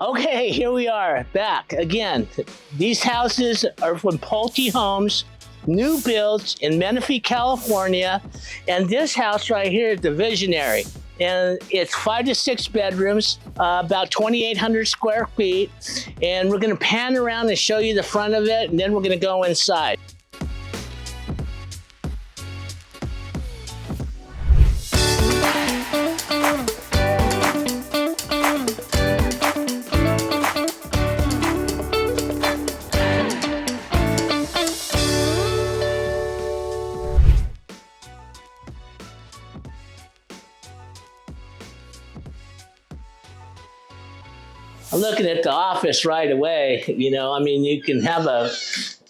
Okay, here we are back again. These houses are from Pulte Homes, new builds in Menifee, California. And this house right here is the visionary. And it's 5 to 6 bedrooms, about 2,800 square feet. And we're gonna pan around and show you the front of it, and then we're gonna go inside. I'm looking at the office right away. You know, I mean, you can have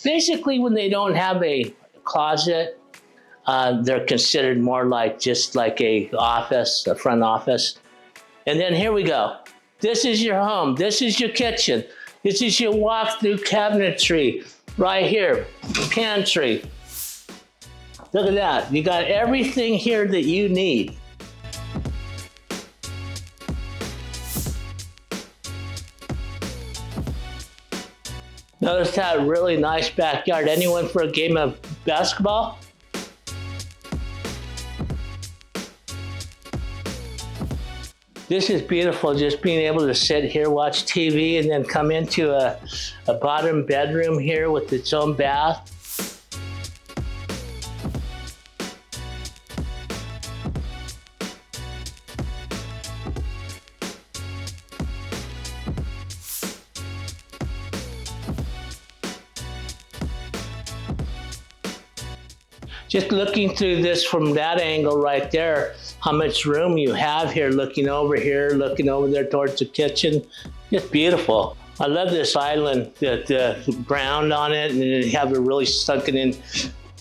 basically when they don't have a closet, they're considered more like just like a front office. And then here we go. This is your home. This is your kitchen. This is your walk-through cabinetry right here, pantry. Look at that. You got everything here that you need. Notice that really nice backyard. Anyone for a game of basketball? This is beautiful, just being able to sit here, watch TV, and then come into a bottom bedroom here with its own bath. Just looking through this from that angle right there, how much room you have here, looking over there towards the kitchen. Just beautiful. I love this island, the brown on it, and then you have a really sunken in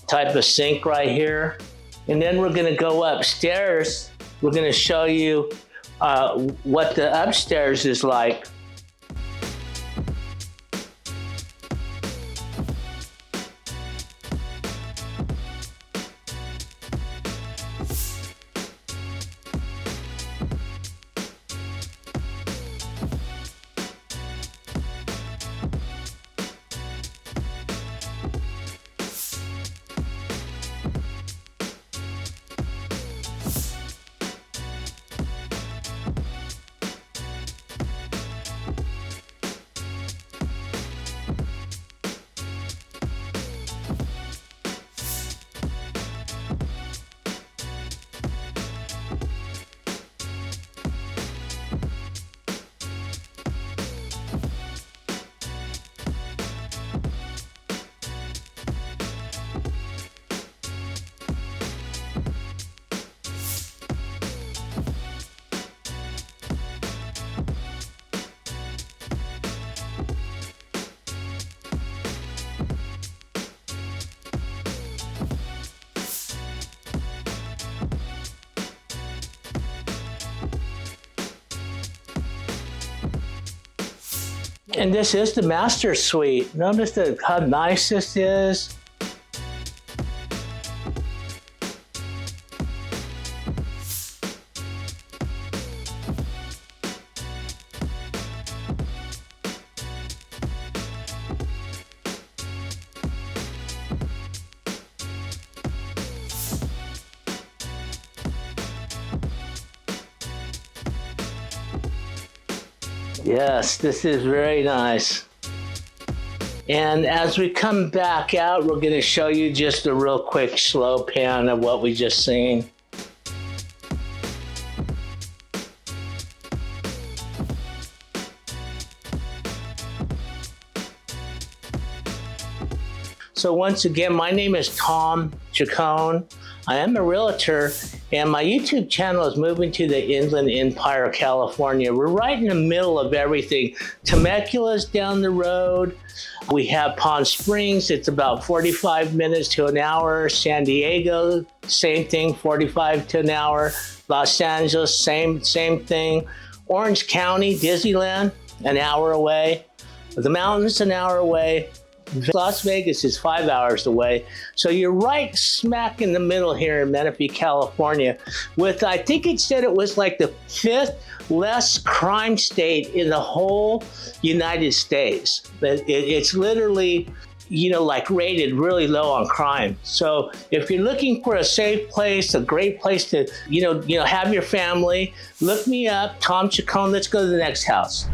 type of sink right here. And then we're gonna go upstairs. We're gonna show you what the upstairs is like. And this is the master suite. Notice how nice this is. Yes, this is very nice. And as we come back out, we're going to show you just a real quick slow pan of what we just seen. So once again, my name is Tom Chacon. I am a realtor, and my YouTube channel is moving to the Inland Empire, California. We're right in the middle of everything. Temecula's down the road. We have Palm Springs. It's about 45 minutes to an hour. San Diego, same thing, 45 to an hour. Los Angeles, same thing. Orange County, Disneyland, an hour away. The mountains, an hour away. Las Vegas is 5 hours away. So you're right smack in the middle here in Menifee, California, with, I think it said it was like the 5th less crime state in the whole United States. It's literally, you know, like rated really low on crime. So if you're looking for a safe place, a great place to, you know, have your family, look me up, Tom Chacon. Let's go to the next house.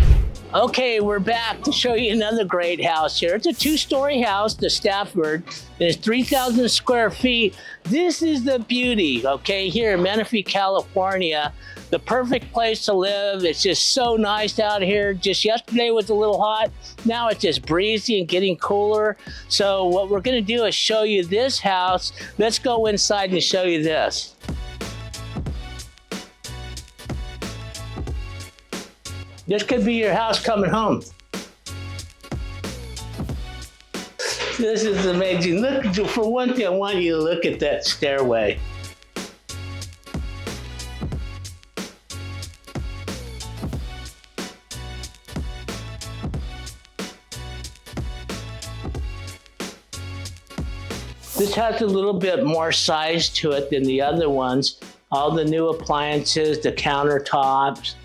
Okay, we're back to show you another great house here. It's a 2-story house, the Stafford. It's 3,000 square feet. This is the beauty, okay, here in Menifee, California. The perfect place to live. It's just so nice out here. Just yesterday was a little hot. Now it's just breezy and getting cooler. So what we're gonna do is show you this house. Let's go inside and show you this. This could be your house coming home. This is amazing. Look, for one thing, I want you to look at that stairway. This has a little bit more size to it than the other ones. All the new appliances, the countertops,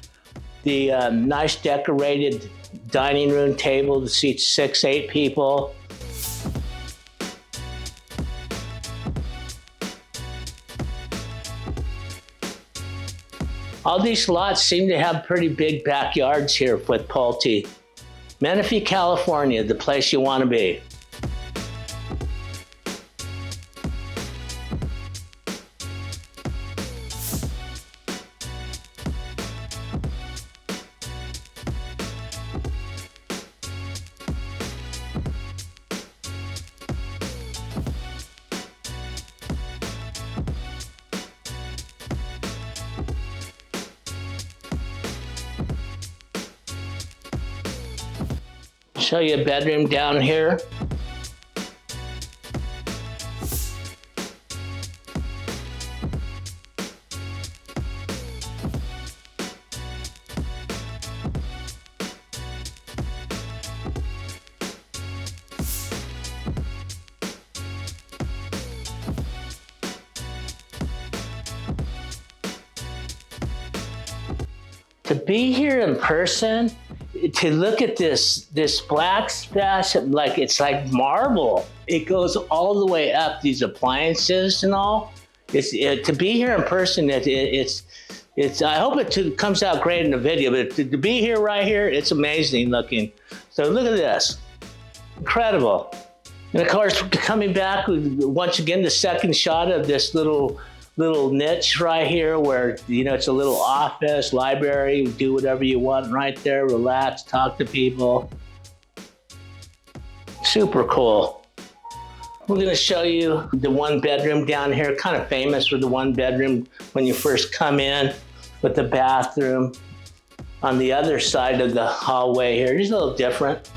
the nice decorated dining room table to seat 6, 8 people. All these lots seem to have pretty big backyards here with Pulte. Menifee, California, the place you want to be. Show you a bedroom down here. To be here in person, to look at this black splash, like it's like marble. It goes all the way up, these appliances and all. To be here in person, it's I hope it comes out great in the video, but to be here right here, it's amazing looking. So look at this, incredible. And of course, coming back, once again, the second shot of this little niche right here where, you know, it's a little office, library, do whatever you want right there, relax, talk to people. Super cool. We're gonna show you the 1 bedroom down here, kind of famous for the 1 bedroom when you first come in, with the bathroom on the other side of the hallway here. It's a little different.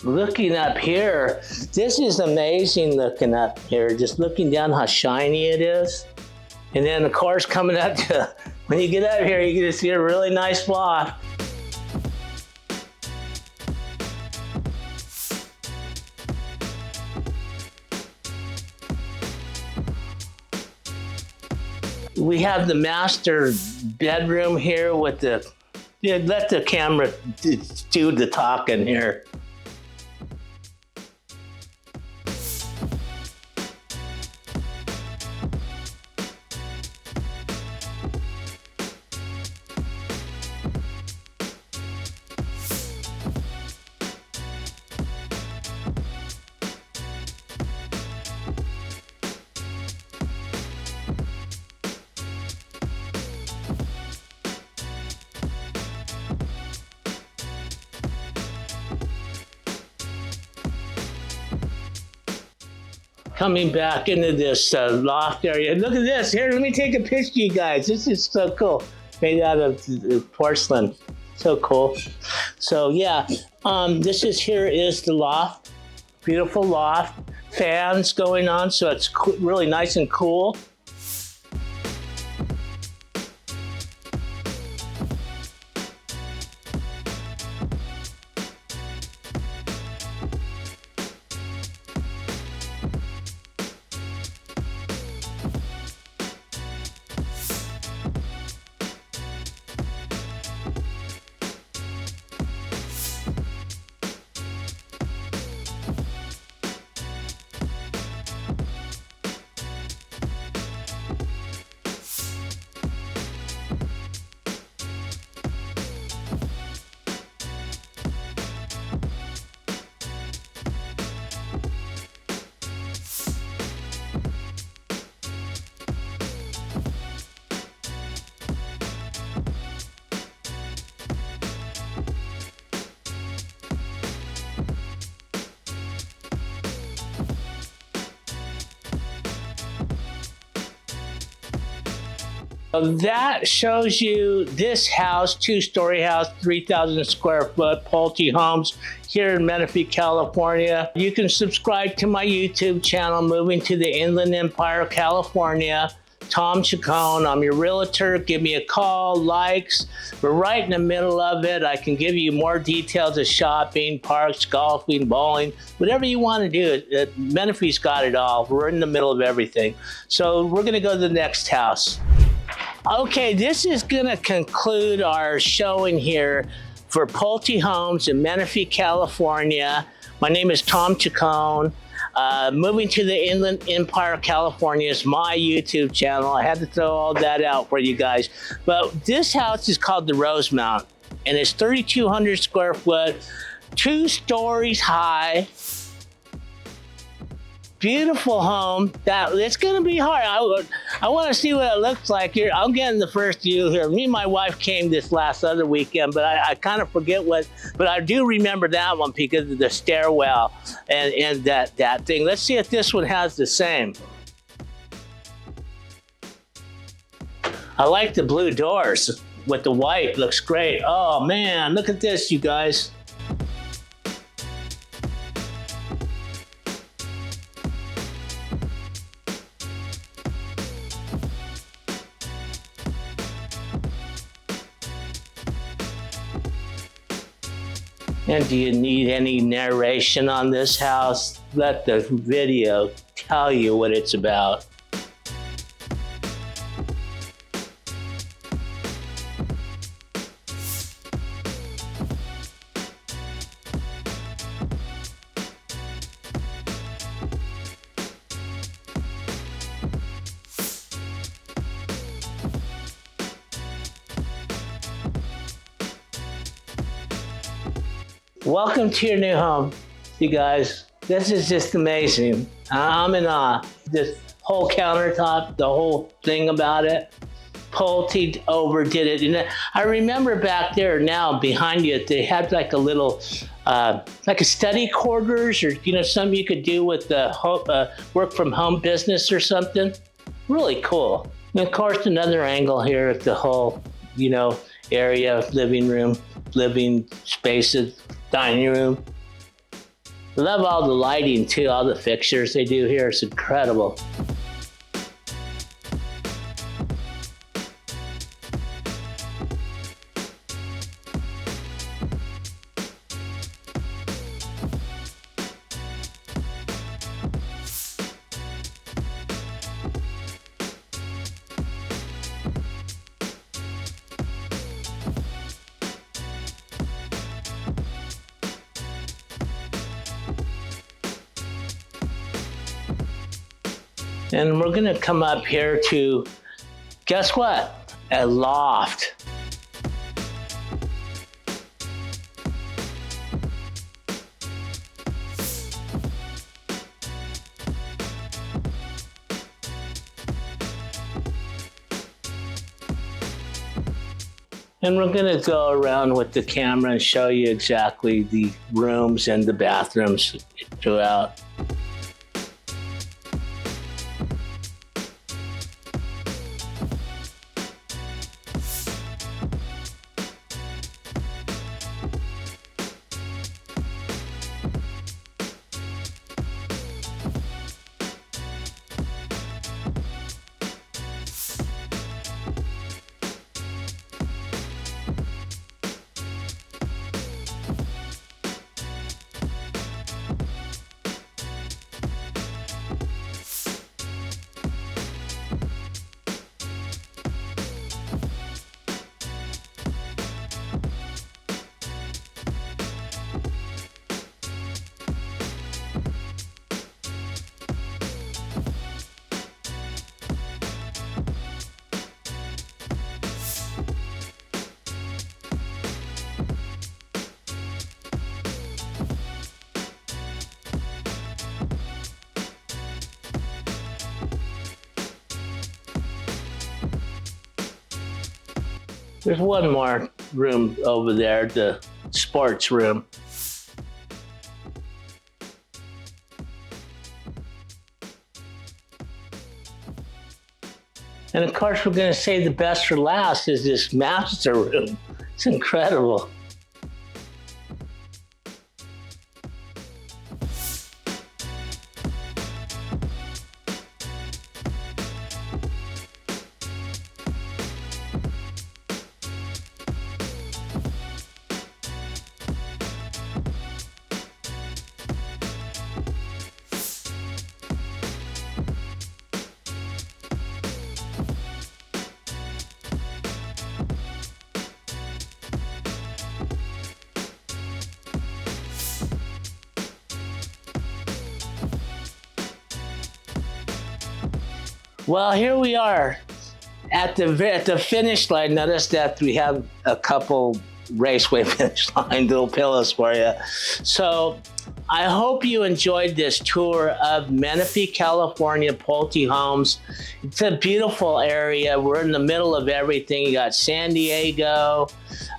Looking up here, this is amazing looking up here, just looking down how shiny it is. And then of course coming up to, when you get up here, you're gonna see a really nice loft. We have the master bedroom here with the, yeah, let the camera do the talking here. Coming back into this loft area. Look at this. Here, let me take a picture, you guys. This is so cool. Made out of porcelain. So cool. So yeah, here is the loft. Beautiful loft. Fans going on, so it's really nice and cool. That shows you this house, two-story house, 3,000 square foot, Pulte Homes here in Menifee, California. You can subscribe to my YouTube channel, Moving to the Inland Empire, California. Tom Chacon, I'm your realtor. Give me a call, likes. We're right in the middle of it. I can give you more details of shopping, parks, golfing, bowling, whatever you want to do. Menifee's got it all. We're in the middle of everything. So we're going to go to the next house. Okay, this is going to conclude our showing here for Pulte Homes in Menifee, California. My name is Tom Chacon. Moving to the Inland Empire, California is my YouTube channel. I had to throw all that out for you guys. But this house is called the Rosemount, and it's 3,200 square foot, 2 stories high. Beautiful home. It's going to be hard. I want to see what it looks like here. I'm getting the first view here. Me and my wife came this last other weekend, but I kind of forget but I do remember that one because of the stairwell and that thing. Let's see if this one has the same. I like the blue doors with the white. Looks great. Oh man, look at this, you guys. And do you need any narration on this house? Let the video tell you what it's about. Welcome to your new home, you guys. This is just amazing. I'm in awe. This whole countertop, the whole thing about it. Pulte overdid it. And I remember back there now behind you, they had like a little, like a study quarters or, something you could do with the work from home business or something. Really cool. And of course, another angle here at the whole, area, living room, living spaces, dining room. I love all the lighting too, all the fixtures they do here. It's incredible. And we're gonna come up here to, guess what? A loft. And we're gonna go around with the camera and show you exactly the rooms and the bathrooms throughout. There's one more room over there, the sports room. And of course, we're going to save the best for last is this master room. It's incredible. Well, here we are at the finish line. Notice that we have a couple raceway finish line little pillows for you. So I hope you enjoyed this tour of Menifee California Pulte homes. It's a beautiful area. We're in the middle of everything. You got San Diego,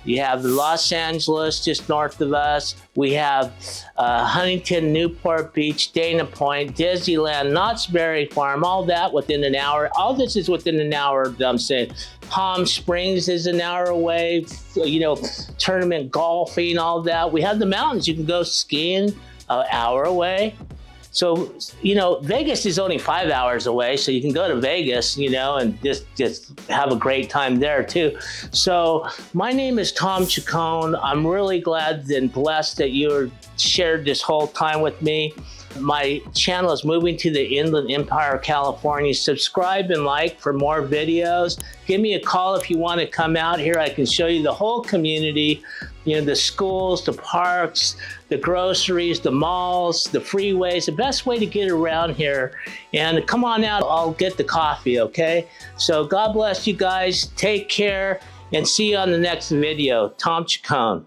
you have Los Angeles just north of us. We have Huntington, Newport Beach, Dana Point, Disneyland, Knott's Berry Farm, all that within an hour. All this is within an hour, I'm saying. Palm Springs is an hour away, you know, tournament golfing, all that. We have the mountains. You can go skiing an hour away. So, you know, Vegas is only 5 hours away, so you can go to Vegas, you know, and just have a great time there too. So my name is Tom Chacon. I'm really glad and blessed that you shared this whole time with me. My channel is moving to the Inland Empire, California. Subscribe and like for more videos. Give me a call if you want to come out here. I can show you the whole community, you know, the schools, the parks, the groceries, the malls, the freeways, the best way to get around here. And come on out, I'll get the coffee, okay? So God bless you guys. Take care and see you on the next video. Tom Chacon.